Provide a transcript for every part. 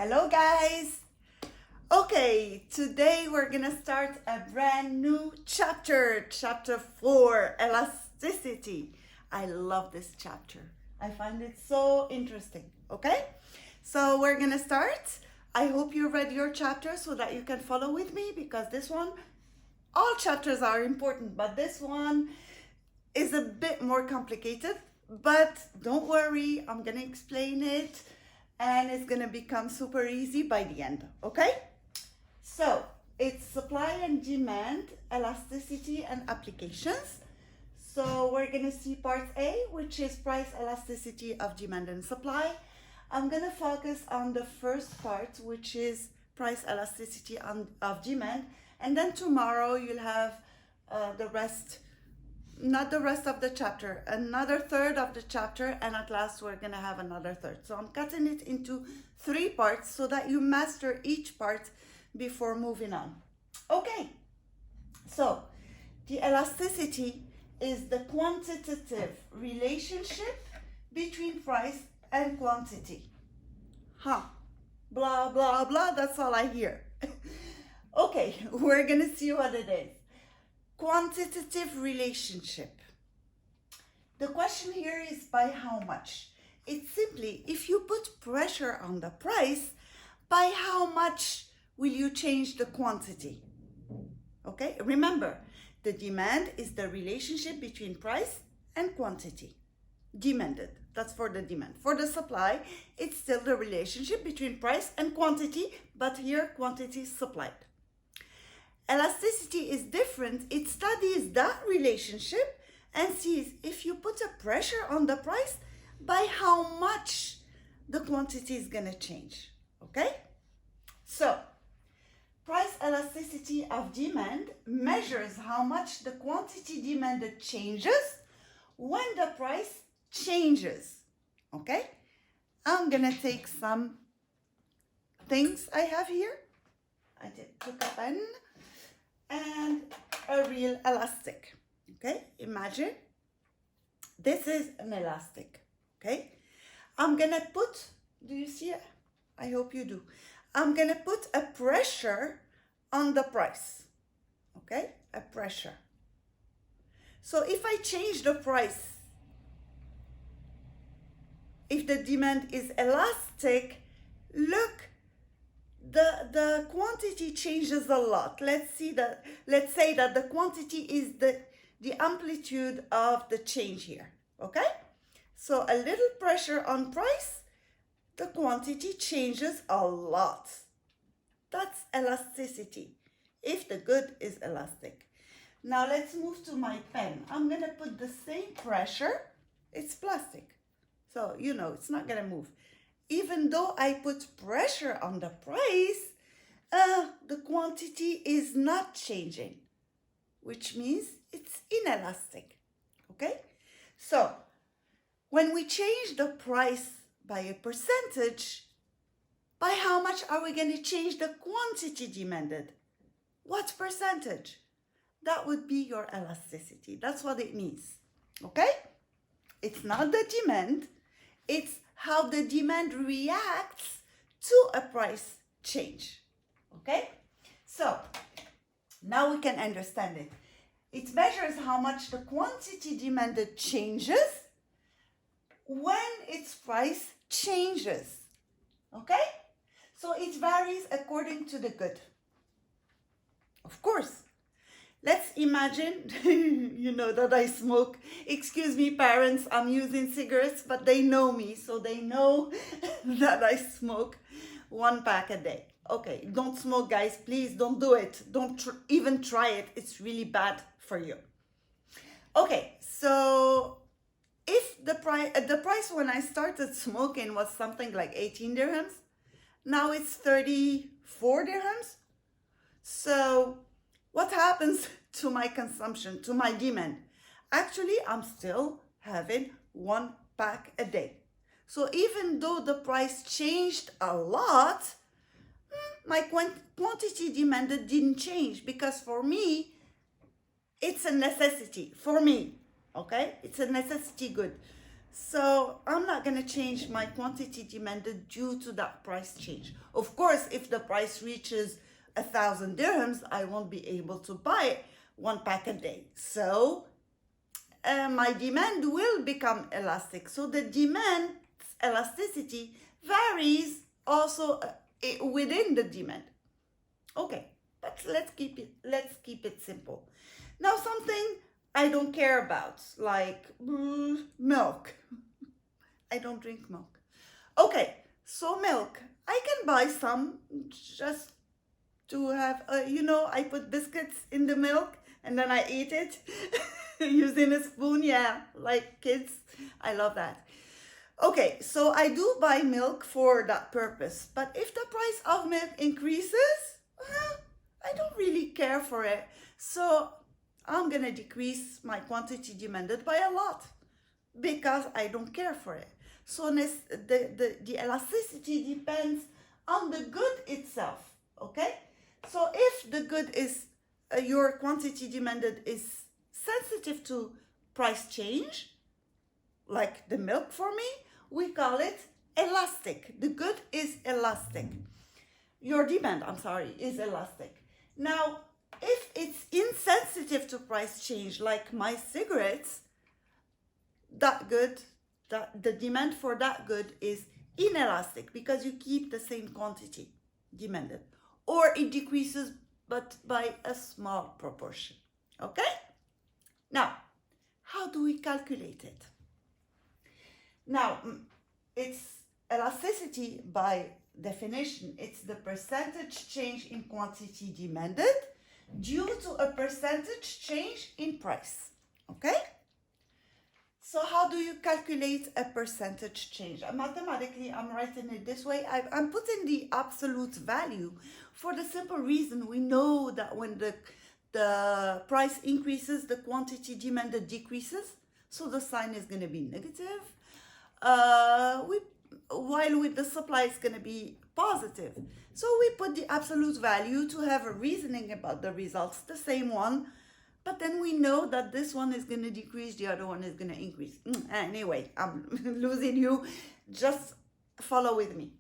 Hello guys! Okay, today we're gonna start a brand new chapter, chapter 4, Elasticity. I love this chapter. I find it so interesting, okay? So we're gonna start. I hope you read your chapter so that you can follow with me because this one, all chapters are important, but this one is a bit more complicated. But don't worry, I'm gonna explain it and it's gonna become super easy by the end, okay? So it's supply and demand, elasticity and applications. So we're gonna see part A, which is price elasticity of demand and supply. I'm gonna focus on the first part, which is price elasticity of demand, and then tomorrow you'll have the rest, not the rest of the chapter, another third of the chapter, and at last we're gonna have another third. So I'm cutting it into 3 parts so that you master each part before moving on. Okay, so the elasticity is the quantitative relationship between price and quantity. Blah, blah, blah, that's all I hear. Okay, we're gonna see what it is. Quantitative relationship. The question here is by how much? It's simply if you put pressure on the price, by how much will you change the quantity? Okay, remember, the demand is the relationship between price and quantity. Demanded, that's for the demand. For the supply, it's still the relationship between price and quantity, but here quantity is supplied. Elasticity is different. It studies that relationship and sees if you put a pressure on the price, by how much the quantity is gonna change, okay? So, price elasticity of demand measures how much the quantity demanded changes when the price changes, okay? I'm gonna take some things I have here. I took a pen and a real elastic, okay? Imagine this is an elastic, okay? I'm gonna put, do you see it? I hope you do. I'm gonna put a pressure on the price, okay? A pressure. So if I change the price, if the demand is elastic, look, the quantity changes a lot. Let's say that the quantity is the amplitude of the change here, okay? So a little pressure on price, the quantity changes a lot. That's elasticity, if the good is elastic. Now let's move to my pen. I'm gonna put the same pressure. It's plastic, so you know it's not gonna move. Even though I put pressure on the price, the quantity is not changing, which means it's inelastic, okay? So when we change the price by a percentage, by how much are we going to change the quantity demanded? What percentage? That would be your elasticity. That's what it means, okay? It's not the demand, it's how the demand reacts to a price change, okay? So now we can understand it. It measures how much the quantity demanded changes when its price changes, okay? So it varies according to the good. Of course, let's imagine, you know that I smoke. Excuse me, parents, I'm using cigarettes, but they know me, so they know that I smoke 1 pack a day. Okay, don't smoke, guys, please don't do it. Don't even try it. It's really bad for you. Okay, so if the price when I started smoking was something like 18 dirhams, now it's 34 dirhams. So what happens to my consumption, to my demand? Actually, I'm still having 1 pack a day. So even though the price changed a lot, my quantity demanded didn't change, because for me, it's a necessity. For me, okay? It's a necessity good. So I'm not going to change my quantity demanded due to that price change. Of course, if the price reaches 1,000 dirhams, I won't be able to buy one pack a day. So my demand will become elastic. So the demand elasticity varies also within the demand. Okay, but let's keep it simple. Now something I don't care about, like milk. I don't drink milk. Okay, so milk. I can buy some just to have, I put biscuits in the milk and then I eat it using a spoon. Yeah, like kids. I love that. Okay, so I do buy milk for that purpose. But if the price of milk increases, I don't really care for it. So I'm going to decrease my quantity demanded by a lot because I don't care for it. So the elasticity depends on the good itself, okay? So if the good is, your quantity demanded is sensitive to price change, like the milk for me, we call it elastic. The good is elastic. Your demand, I'm sorry, is elastic. Now, if it's insensitive to price change, like my cigarettes, that good, the demand for that good is inelastic because you keep the same quantity demanded, or it decreases but by a small proportion. Okay? Now, how do we calculate it? Now, it's elasticity by definition. It's the percentage change in quantity demanded due to a percentage change in price. Okay? So how do you calculate a percentage change? Mathematically, I'm writing it this way. I'm putting the absolute value for the simple reason we know that when the price increases, the quantity demanded decreases. So the sign is going to be negative. While with the supply is going to be positive. So we put the absolute value to have a reasoning about the results, the same one, but then we know that this one is going to decrease, the other one is going to increase. Anyway, I'm losing you. Just follow with me.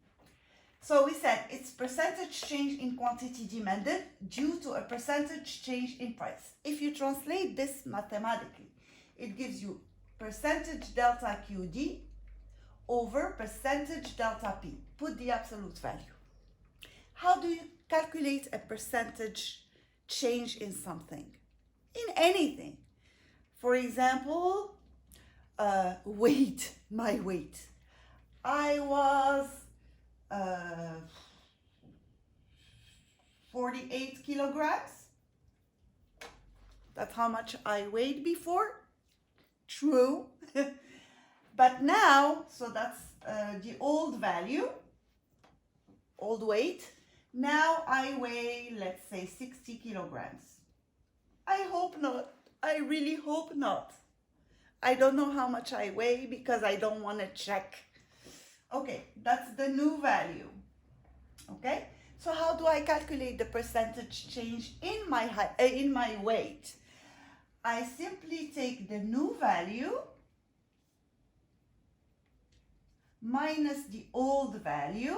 So we said it's percentage change in quantity demanded due to a percentage change in price. If you translate this mathematically, it gives you percentage delta QD over percentage delta P. Put the absolute value. How do you calculate a percentage change in something? In anything. For example, weight, my weight. I was 48 kilograms. That's how much I weighed before. True. But now, so that's the old value, old weight. Now I weigh, let's say, 60 kilograms. I hope not. I really hope not. I don't know how much I weigh because I don't want to check. Okay, that's the new value. Okay, so how do I calculate the percentage change in my weight? I simply take the new value minus the old value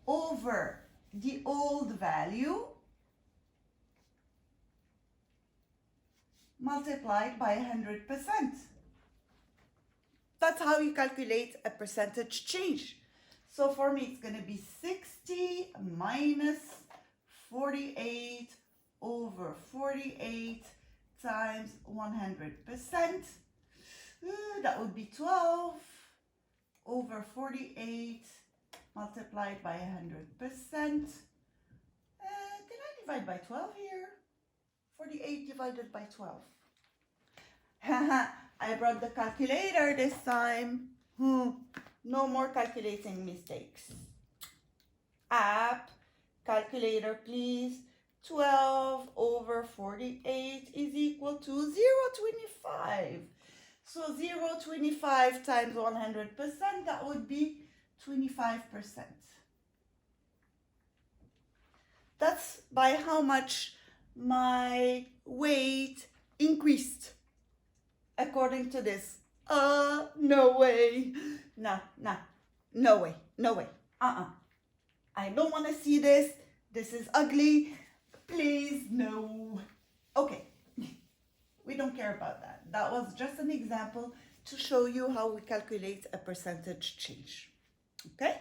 over the old value multiplied by 100%. That's how you calculate a percentage change. So for me, it's going to be 60 minus 48 over 48 times 100%. That would be 12 over 48 multiplied by 100%. Can I divide by 12 here? 48 divided by 12. I brought the calculator this time. No more calculating mistakes. App, calculator please. 12 over 48 is equal to 0.25. So 0.25 times 100%, that would be 25%. That's by how much my weight increased. according to this. No way. No way. No way. I don't want to see this. This is ugly. Please, no. Okay. We don't care about that. That was just an example to show you how we calculate a percentage change. Okay?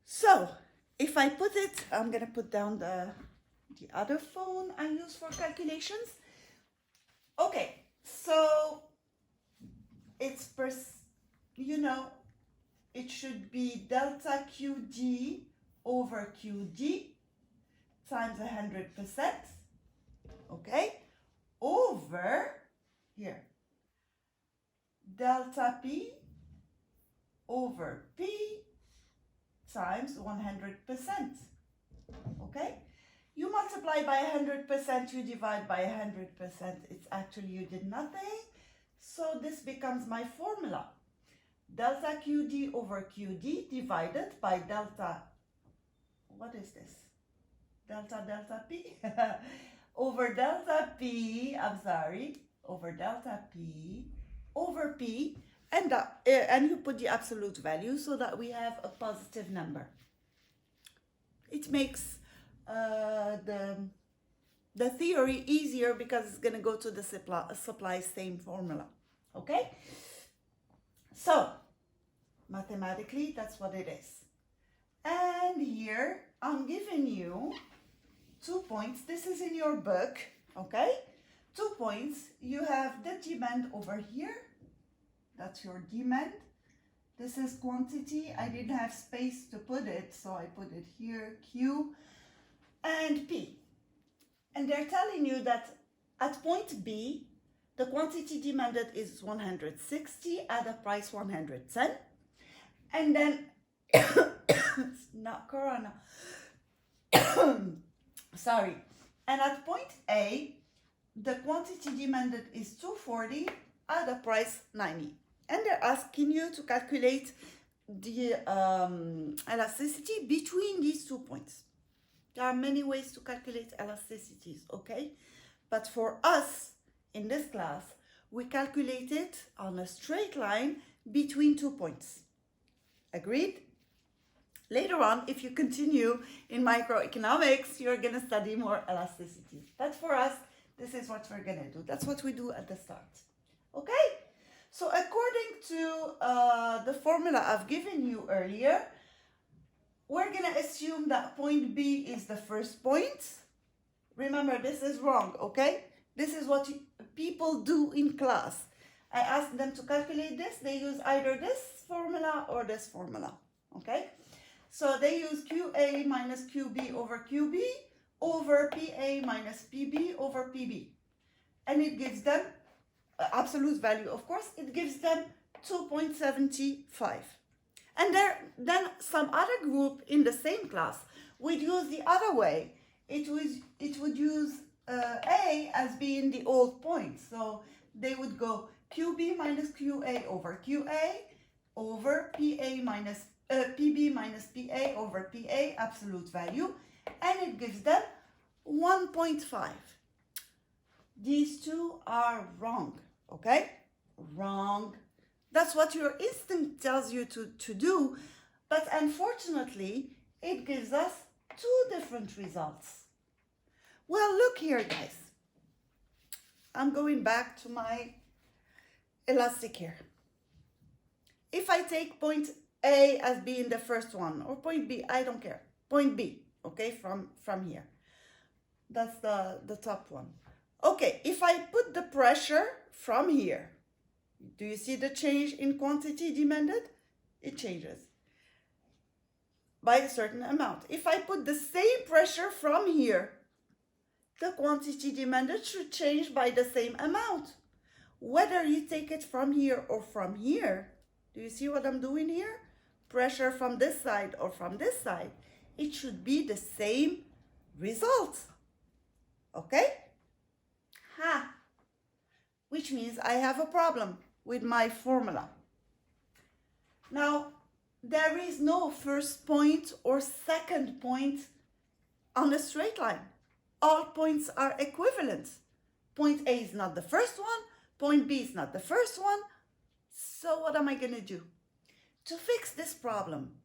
So, if I put it, I'm going to put down the other phone I use for calculations. Okay, so it's it should be delta QD over QD times 100%, okay, over here delta P over P times 100%, okay. You multiply by 100%, you divide by 100%, it's actually you did nothing. So this becomes my formula. Delta QD over QD divided by delta, what is this? Delta P over delta P, over delta P over P, and you put the absolute value so that we have a positive number. It makes the theory easier because it's going to go to the supply same formula. Okay? So, mathematically, that's what it is. And here, I'm giving you 2 points. This is in your book, okay? 2 points. You have the demand over here. That's your demand. This is quantity. I didn't have space to put it, so I put it here, Q and P. And they're telling you that at point B, the quantity demanded is 160 at a price 110. And then, it's not Corona. Sorry. And at point A, the quantity demanded is 240 at a price 90. And they're asking you to calculate the elasticity between these 2 points. There are many ways to calculate elasticities, okay? But for us, in this class, we calculate it on a straight line between 2 points. Agreed? Later on, if you continue in microeconomics, you're going to study more elasticity. But for us, this is what we're going to do. That's what we do at the start. Okay? So according to the formula I've given you earlier, we're going to assume that point B is the first point. Remember, this is wrong, okay? This is what people do in class. I ask them to calculate this. They use either this formula or this formula, okay? So they use QA minus QB over QB over PA minus PB over PB. And it gives them, absolute value of course, it gives them 2.75. And then some other group in the same class would use the other way. It would use A as being the old point. So they would go QB minus QA over QA over PA minus PB minus PA over PA, absolute value, and it gives them 1.5. These two are wrong, okay? Wrong. That's what your instinct tells you to do, but unfortunately, it gives us 2 different results. Well, look here, guys. I'm going back to my elastic here. If I take point A as being the first one, or point B, I don't care. Point B, okay, from here. That's the top one. Okay, if I put the pressure from here, do you see the change in quantity demanded? It changes by a certain amount. If I put the same pressure from here, the quantity demanded should change by the same amount. Whether you take it from here or from here, do you see what I'm doing here? Pressure from this side or from this side, it should be the same result. Okay? Which means I have a problem with my formula. Now, there is no first point or second point on a straight line. All points are equivalent. Point A is not the first one, Point B is not the first one. So what am I going to do? To fix this problem,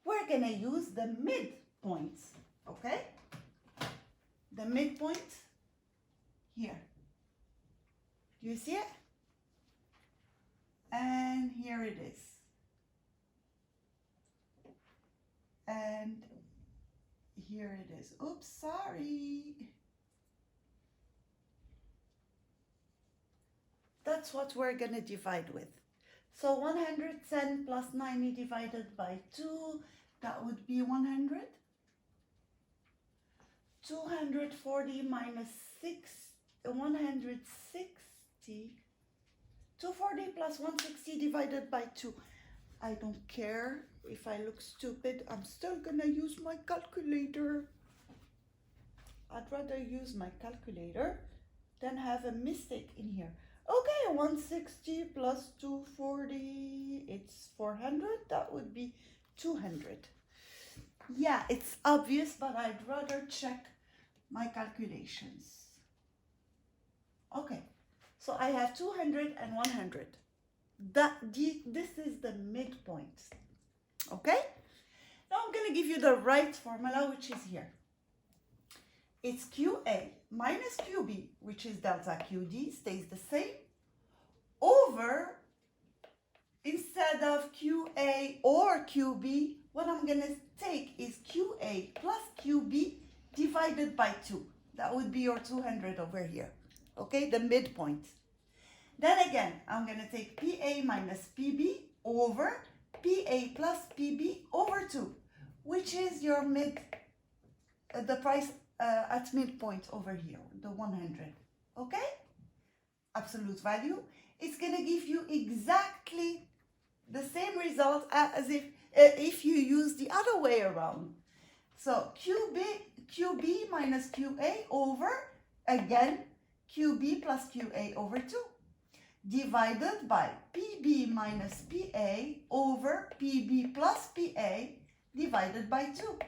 we're going to use the midpoint, okay? The midpoint here. Do you see it? And here it is. And here it is. Oops, sorry. That's what we're going to divide with. So 110 plus 90 divided by 2, that would be 100. 240 minus 160. 240 plus 160 divided by 2. I don't care if I look stupid. I'm still going to use my calculator. I'd rather use my calculator than have a mistake in here. Okay, 160 plus 240, it's 400. That would be 200. Yeah, it's obvious, but I'd rather check my calculations. Okay, so I have 200 and 100. This is the midpoint. Okay? Now I'm going to give you the right formula, which is here. It's QA minus QB, which is delta QD, stays the same, over, instead of QA or QB, what I'm going to take is QA plus QB divided by 2. That would be your 200 over here. Okay, the midpoint. Then again, I'm going to take PA minus PB over PA plus PB over 2, which is your the price at midpoint over here, the 100. Okay? Absolute value. It's going to give you exactly the same result as if you use the other way around. So QB minus QA over, again, QB plus QA over 2, divided by PB minus PA over PB plus PA divided by 2.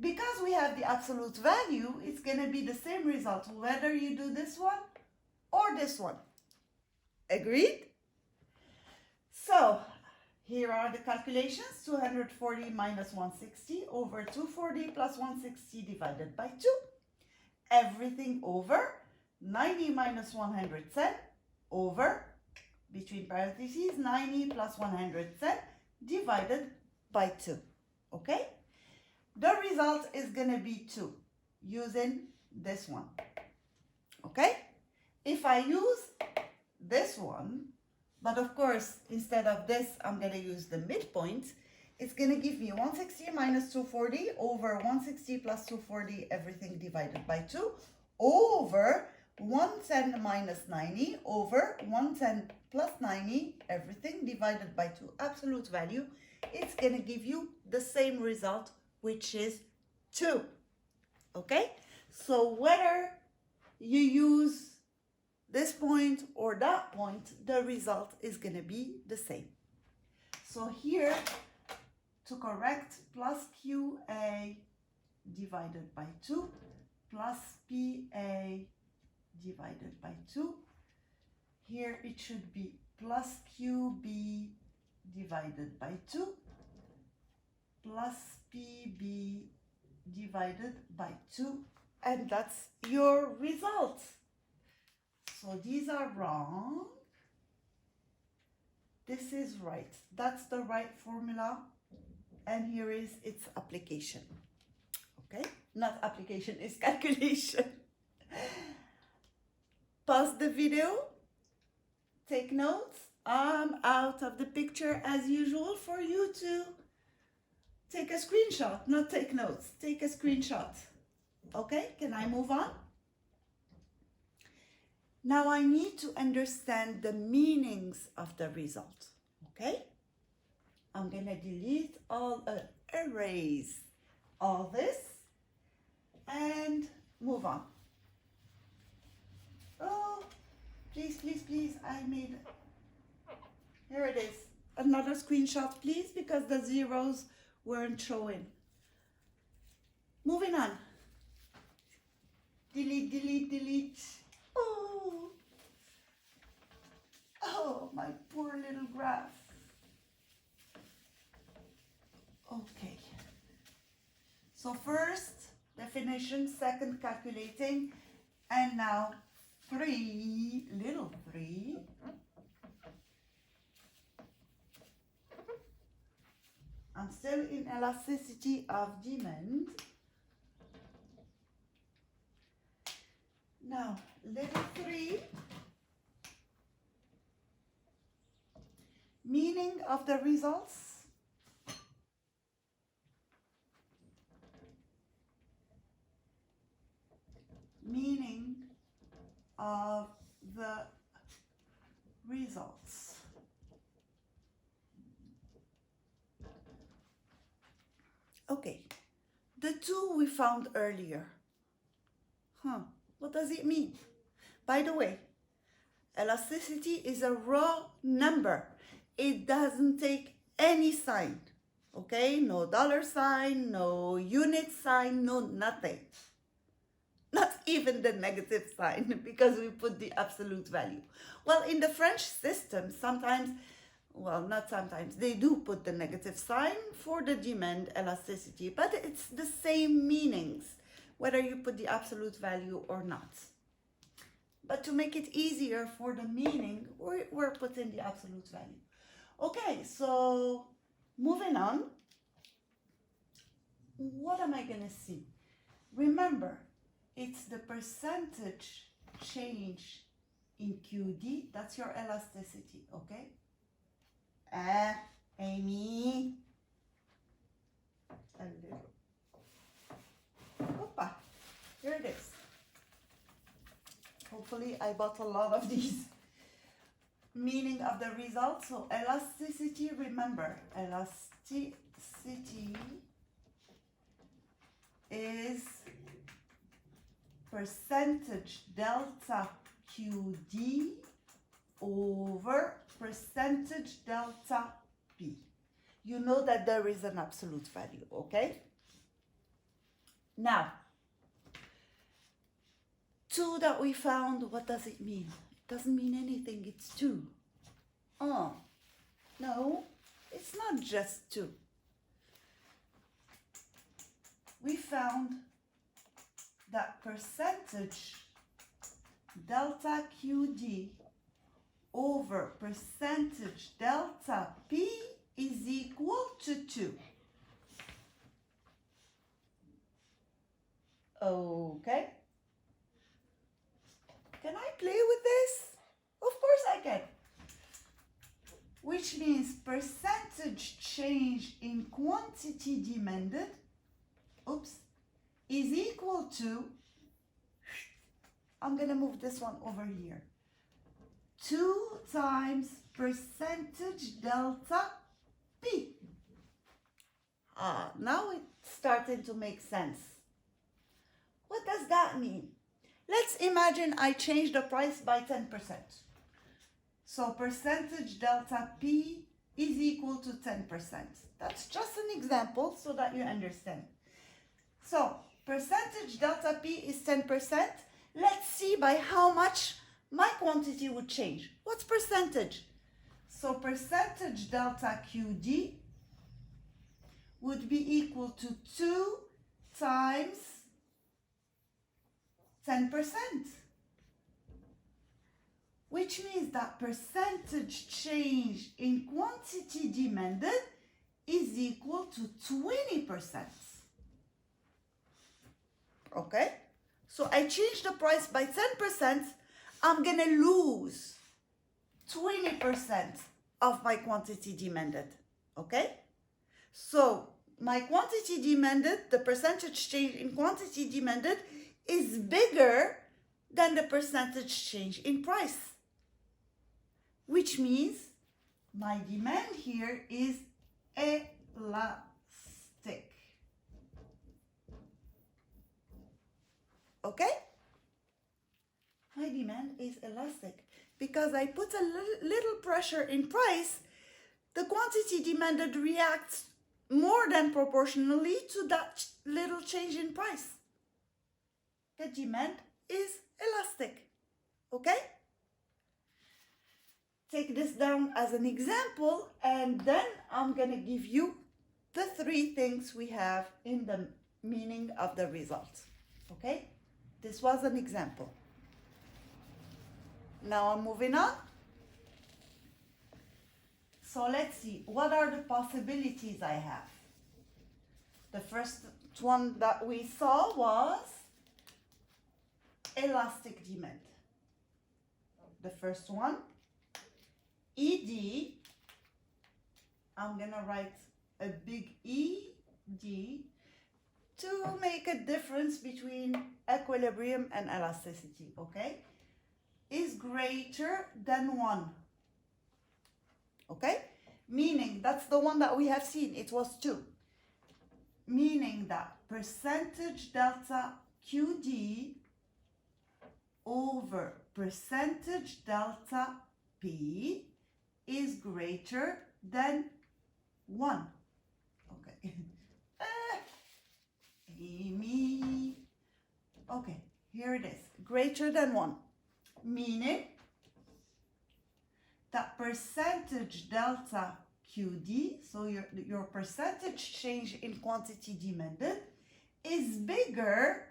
Because we have the absolute value, it's going to be the same result whether you do this one or this one. Agreed? So here are the calculations. 240 minus 160 over 240 plus 160 divided by 2. Everything over 90 minus 110 over, between parentheses, 90 plus 110 divided by 2. Okay? The result is going to be 2 using this one. Okay? If I use this one, but of course, instead of this, I'm going to use the midpoint, it's going to give me 160 minus 240 over 160 plus 240, everything divided by 2, over 110 minus 90 over 110 plus 90, everything divided by 2, absolute value. It's going to give you the same result, which is 2. Okay? So whether you use this point or that point, the result is going to be the same. So here, to correct, plus QA divided by 2 plus PA divided by 2. Here it should be plus QB divided by 2 plus PB divided by 2, and that's your result. So these are wrong. This is right. That's the right formula, and here is its application. Okay? Not application, it's calculation. Pause the video. Take notes. I'm out of the picture as usual for you to take a screenshot, not take notes. Take a screenshot. Okay, can I move on? Now I need to understand the meanings of the result. Okay? I'm going to delete erase all this and move on. Oh, please, please, please, I made it. Here it is. Another screenshot, please, because the zeros weren't showing. Moving on. Delete, delete, delete. Oh, Oh, my poor little graph. Okay. So first, definition, second, calculating, and now little 3. I'm still in elasticity of demand. Now, little 3, meaning of the results. Meaning of the results. Okay, the 2 we found earlier. What does it mean? By the way, elasticity is a raw number. It doesn't take any sign. Okay, no dollar sign, no unit sign, no nothing. Not even the negative sign, because we put the absolute value. Well, in the French system, sometimes, well, not sometimes, they do put the negative sign for the demand elasticity, but it's the same meanings, whether you put the absolute value or not. But to make it easier for the meaning, we're putting the absolute value. Okay, so moving on. What am I going to see? Remember, it's the percentage change in QD. That's your elasticity, okay? Amy. A little. Opa, here it is. Hopefully I bought a lot of these. Meaning of the result. So elasticity, remember, elasticity is percentage delta QD over percentage delta P. You know that there is an absolute value, okay? Now, 2 that we found, what does it mean? It doesn't mean anything, it's 2. Oh, no, it's not just 2. We found that percentage delta QD over percentage delta P is equal to 2. Okay. Can I play with this? Of course I can. Which means percentage change in quantity demanded, is equal to, I'm going to move this one over here, 2 times percentage delta P. Now it's starting to make sense. What does that mean? Let's imagine I change the price by 10%. So percentage delta P is equal to 10%. That's just an example so that you understand. So percentage delta P is 10%. Let's see by how much my quantity would change. What's percentage? So percentage delta QD would be equal to 2 times 10%. Which means that percentage change in quantity demanded is equal to 20%. Okay? So I change the price by 10%, I'm going to lose 20% of my quantity demanded. Okay? So my quantity demanded, the percentage change in quantity demanded, is bigger than the percentage change in price. Which means my demand here is elastic. Okay? My demand is elastic because I put a little pressure in price, the quantity demanded reacts more than proportionally to that little change in price. The demand is elastic. Okay? take this down as an example, and then I'm going to give you the 3 things we have in the meaning of the result. Okay? This was an example. Now I'm moving on. So let's see, what are the possibilities I have? The first one that we saw was elastic demand. The first one, ED, I'm gonna write a big ED to make a difference between equilibrium and elasticity, okay? Is greater than 1. Okay? Meaning, that's the one that we have seen, it was 2. Meaning that percentage delta QD over percentage delta P is greater than 1. Okay. Amy. Okay, here it is. Greater than 1. Meaning that percentage delta QD, so your percentage change in quantity demanded, is bigger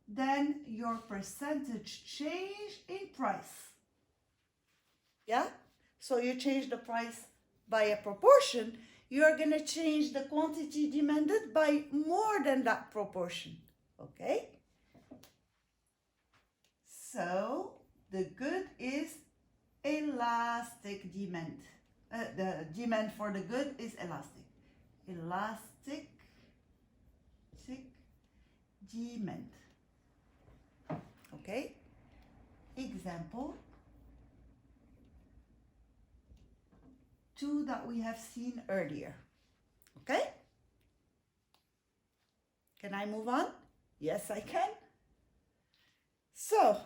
than your percentage change in price. Yeah? So you change the price by a proportion, you're going to change the quantity demanded by more than that proportion. Okay? So the good is elastic demand. The demand for the good is elastic. Elastic demand. Okay? Example 2 that we have seen earlier. Okay? Can I move on? Yes, I can. So,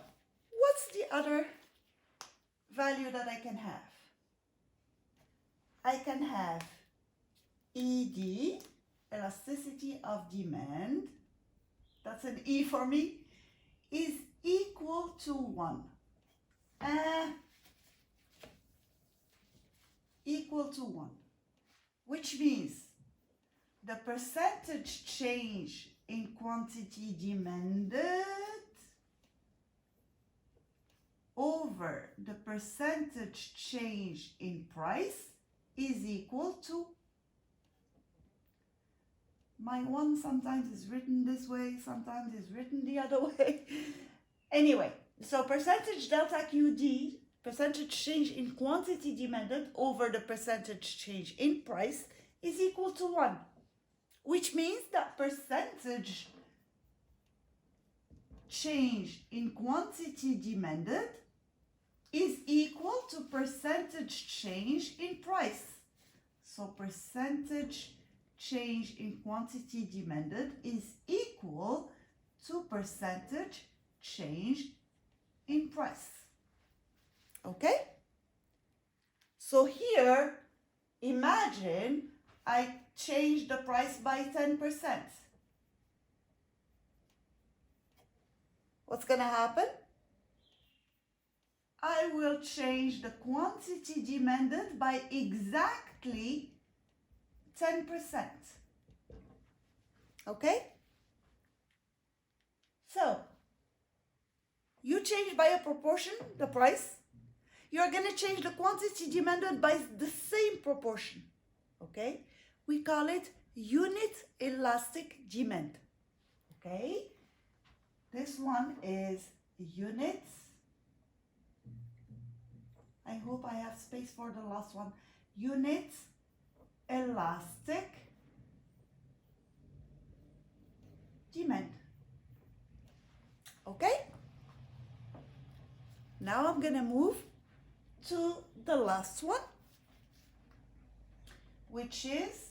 what's the other value that I can have? I can have ED, elasticity of demand, that's an E for me, is equal to 1. Equal to 1, which means the percentage change in quantity demanded over the percentage change in price is equal to, my one sometimes is written this way, sometimes is written the other way. Anyway, so percentage delta QD, percentage change in quantity demanded over the percentage change in price, is equal to 1, which means that percentage change in quantity demanded is equal to percentage change in price. So percentage change in quantity demanded is equal to percentage change in price. Okay? So here, imagine I change the price by 10%. What's going to happen? I will change the quantity demanded by exactly 10%. Okay? So, you change by a proportion the price. You're going to change the quantity demanded by the same proportion. Okay? We call it unit elastic demand. Okay? This one is units. I hope I have space for the last one. Unit elastic demand. Okay? Now I'm going to move to the last one, which is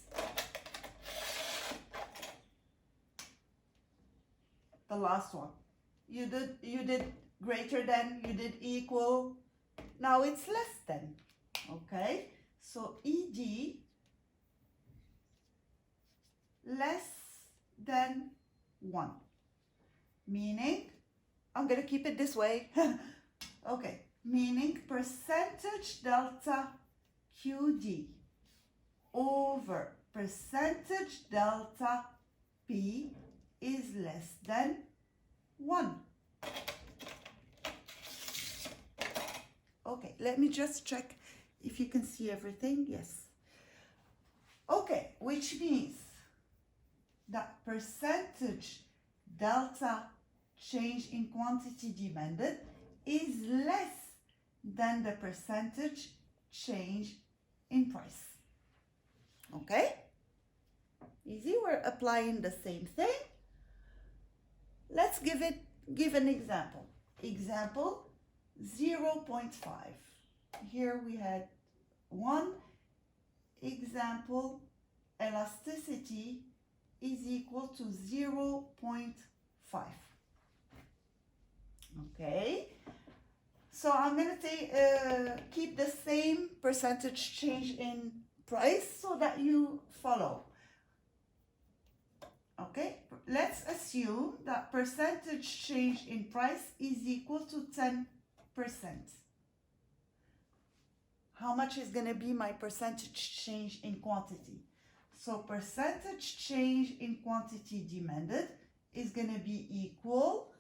the last one. You did greater than, you did equal. Now it's less than. Okay? So ED less than 1. Meaning, I'm going to keep it this way. Okay. meaning percentage delta QD over percentage delta P is less than 1. Okay, let me just check if you can see everything. Yes. Okay, which means that percentage delta change in quantity demanded is less than the percentage change in price. Okay? Easy, we're applying the same thing. Let's give an example. Example 0.5. Here we had one example, elasticity is equal to 0.5. Okay, so I'm going to keep the same percentage change in price so that you follow. Okay, let's assume that percentage change in price is equal to 10%. How much is going to be my percentage change in quantity? So percentage change in quantity demanded is going to be equal,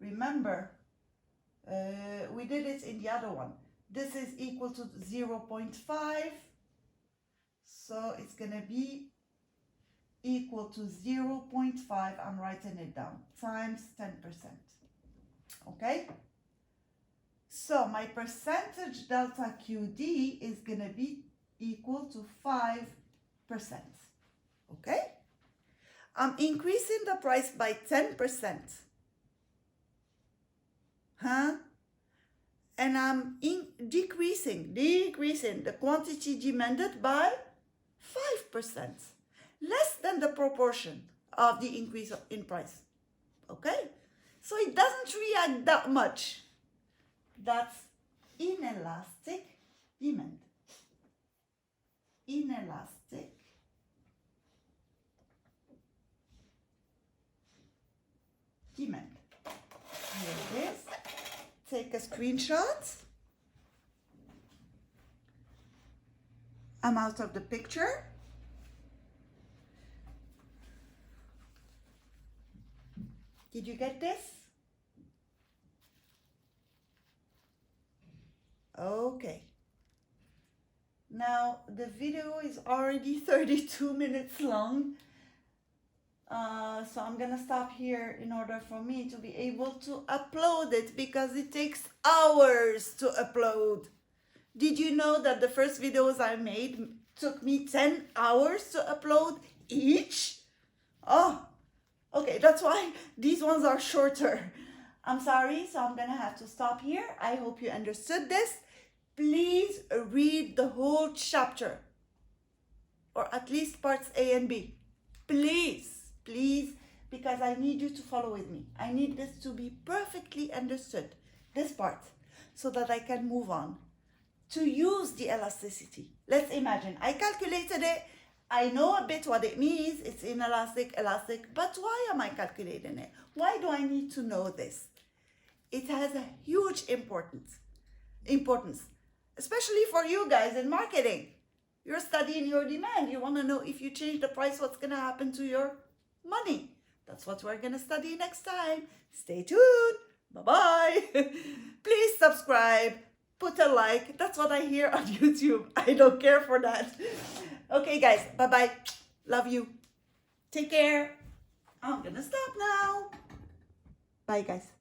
remember, we did it in the other one. This is equal to 0.5, so it's going to be equal to 0.5, I'm writing it down, times 10%. Okay? So my percentage delta QD is going to be equal to 5%. Okay? I'm increasing the price by 10%. Huh? And I'm decreasing the quantity demanded by 5%. Less than the proportion of the increase in price. Okay? So it doesn't react that much. That's inelastic demand. Inelastic demand. Here it is. Take a screenshot. I'm out of the picture. Did you get this? Okay. Now the video is already 32 minutes long. So I'm gonna stop here in order for me to be able to upload it because it takes hours to upload. Did you know that the first videos I made took me 10 hours to upload each? Oh, okay, that's why these ones are shorter. I'm sorry, so I'm gonna have to stop here. I hope you understood this. Please read the whole chapter, or at least parts A and B. Please, because I need you to follow with me. I need this to be perfectly understood, this part, so that I can move on to use the elasticity. Let's imagine I calculated it. I know a bit what it means. It's inelastic, elastic, but why am I calculating it? Why do I need to know this? It has a huge importance, especially for you guys in marketing. You're studying your demand. You want to know if you change the price, what's going to happen to your money. That's what we're going to study next time. Stay tuned. Bye-bye. Please subscribe. Put a like. That's what I hear on YouTube. I don't care for that. Okay, guys. Bye-bye. Love you. Take care. I'm going to stop now. Bye, guys.